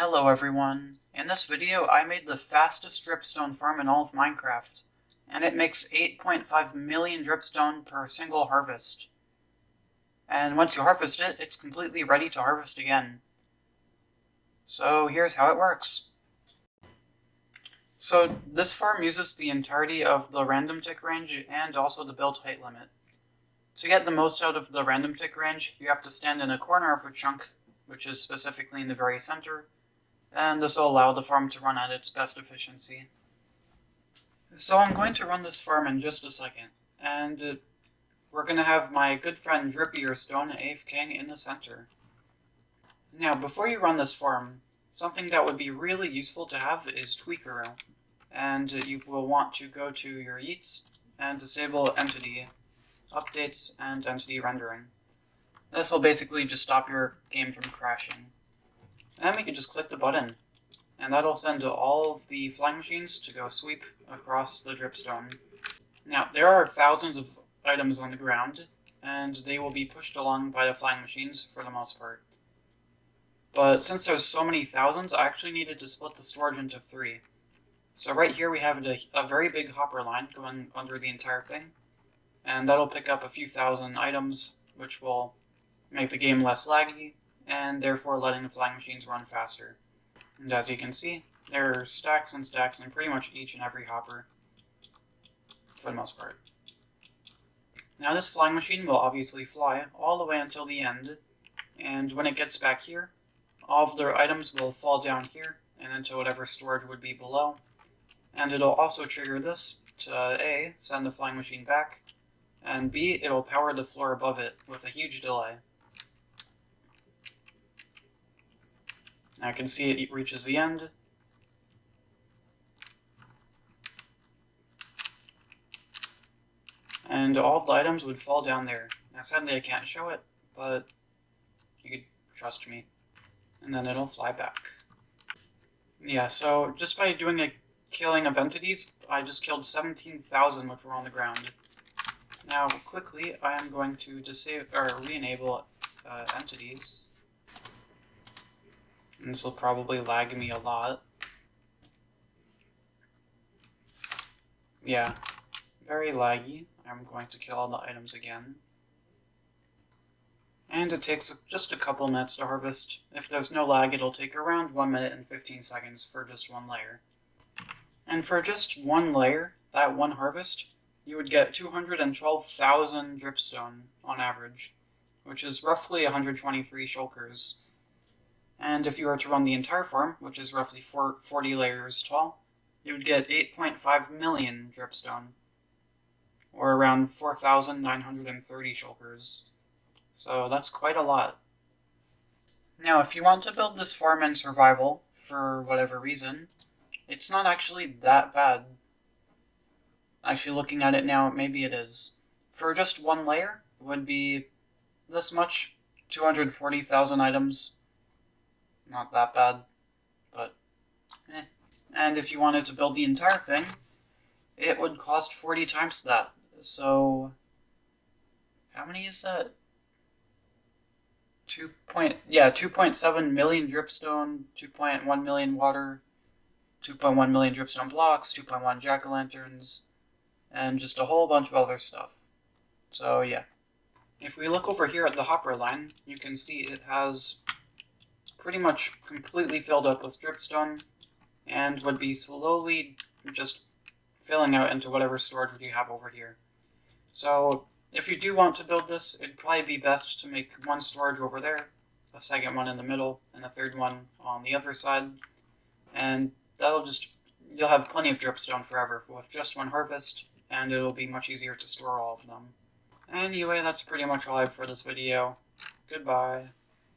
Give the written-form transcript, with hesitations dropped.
Hello everyone. In this video I made the fastest dripstone farm in all of Minecraft, and it makes 8.5 million dripstone per single harvest. And once you harvest it, it's completely ready to harvest again. So here's how it works. So this farm uses the entirety of the random tick range and also the build height limit. To get the most out of the random tick range, you have to stand in a corner of a chunk, which is specifically in the very center, and this will allow the farm to run at its best efficiency. So I'm going to run this farm in just a second, and we're going to have my good friend Dripstone AFKing in the center. Now, before you run this farm, something that would be really useful to have is Tweaker, and you will want to go to your Yeats and disable Entity Updates and Entity Rendering. This will basically just stop your game from crashing. And then we can just click the button, and that'll send all of the flying machines to go sweep across the dripstone. Now, there are thousands of items on the ground, and they will be pushed along by the flying machines for the most part. But since there's so many thousands, I actually needed to split the storage into 3. So right here we have a very big hopper line going under the entire thing, and that'll pick up a few thousand items, which will make the game less laggy, and therefore letting the flying machines run faster. And as you can see, there are stacks and stacks in pretty much each and every hopper, for the most part. Now this flying machine will obviously fly all the way until the end, and when it gets back here, all of their items will fall down here and into whatever storage would be below, and it'll also trigger this to A, send the flying machine back, and B, it'll power the floor above it with a huge delay. Now I can see it reaches the end. And all of the items would fall down there. Now sadly I can't show it, but you could trust me. And then it'll fly back. Yeah, so just by doing a killing of entities, I just killed 17,000 which were on the ground. Now quickly I am going to disable or re-enable entities. And this will probably lag me a lot. Yeah, very laggy. I'm going to kill all the items again. And it takes just a couple minutes to harvest. If there's no lag, it'll take around 1 minute and 15 seconds for just one layer. And for just one layer, that one harvest, you would get 212,000 dripstone on average, which is roughly 123 shulkers. And if you were to run the entire farm, which is roughly 40 layers tall, you would get 8.5 million dripstone, or around 4,930 shulkers. So that's quite a lot. Now, if you want to build this farm in survival, for whatever reason, it's not actually that bad. Actually, looking at it now, maybe it is. For just one layer, it would be this much, 240,000 items. Not that bad, but eh. And if you wanted to build the entire thing, it would cost 40 times that. So, how many is that? 2.7 million dripstone, 2.1 million water, 2.1 million dripstone blocks, 2.1 jack-o'-lanterns, and just a whole bunch of other stuff. So yeah. If we look over here at the hopper line, you can see it has pretty much completely filled up with dripstone, and would be slowly just filling out into whatever storage you have over here. So if you do want to build this, it'd probably be best to make one storage over there, a second one in the middle, and a third one on the other side, and you'll have plenty of dripstone forever with just one harvest, and it'll be much easier to store all of them. Anyway, that's pretty much all I have for this video. Goodbye.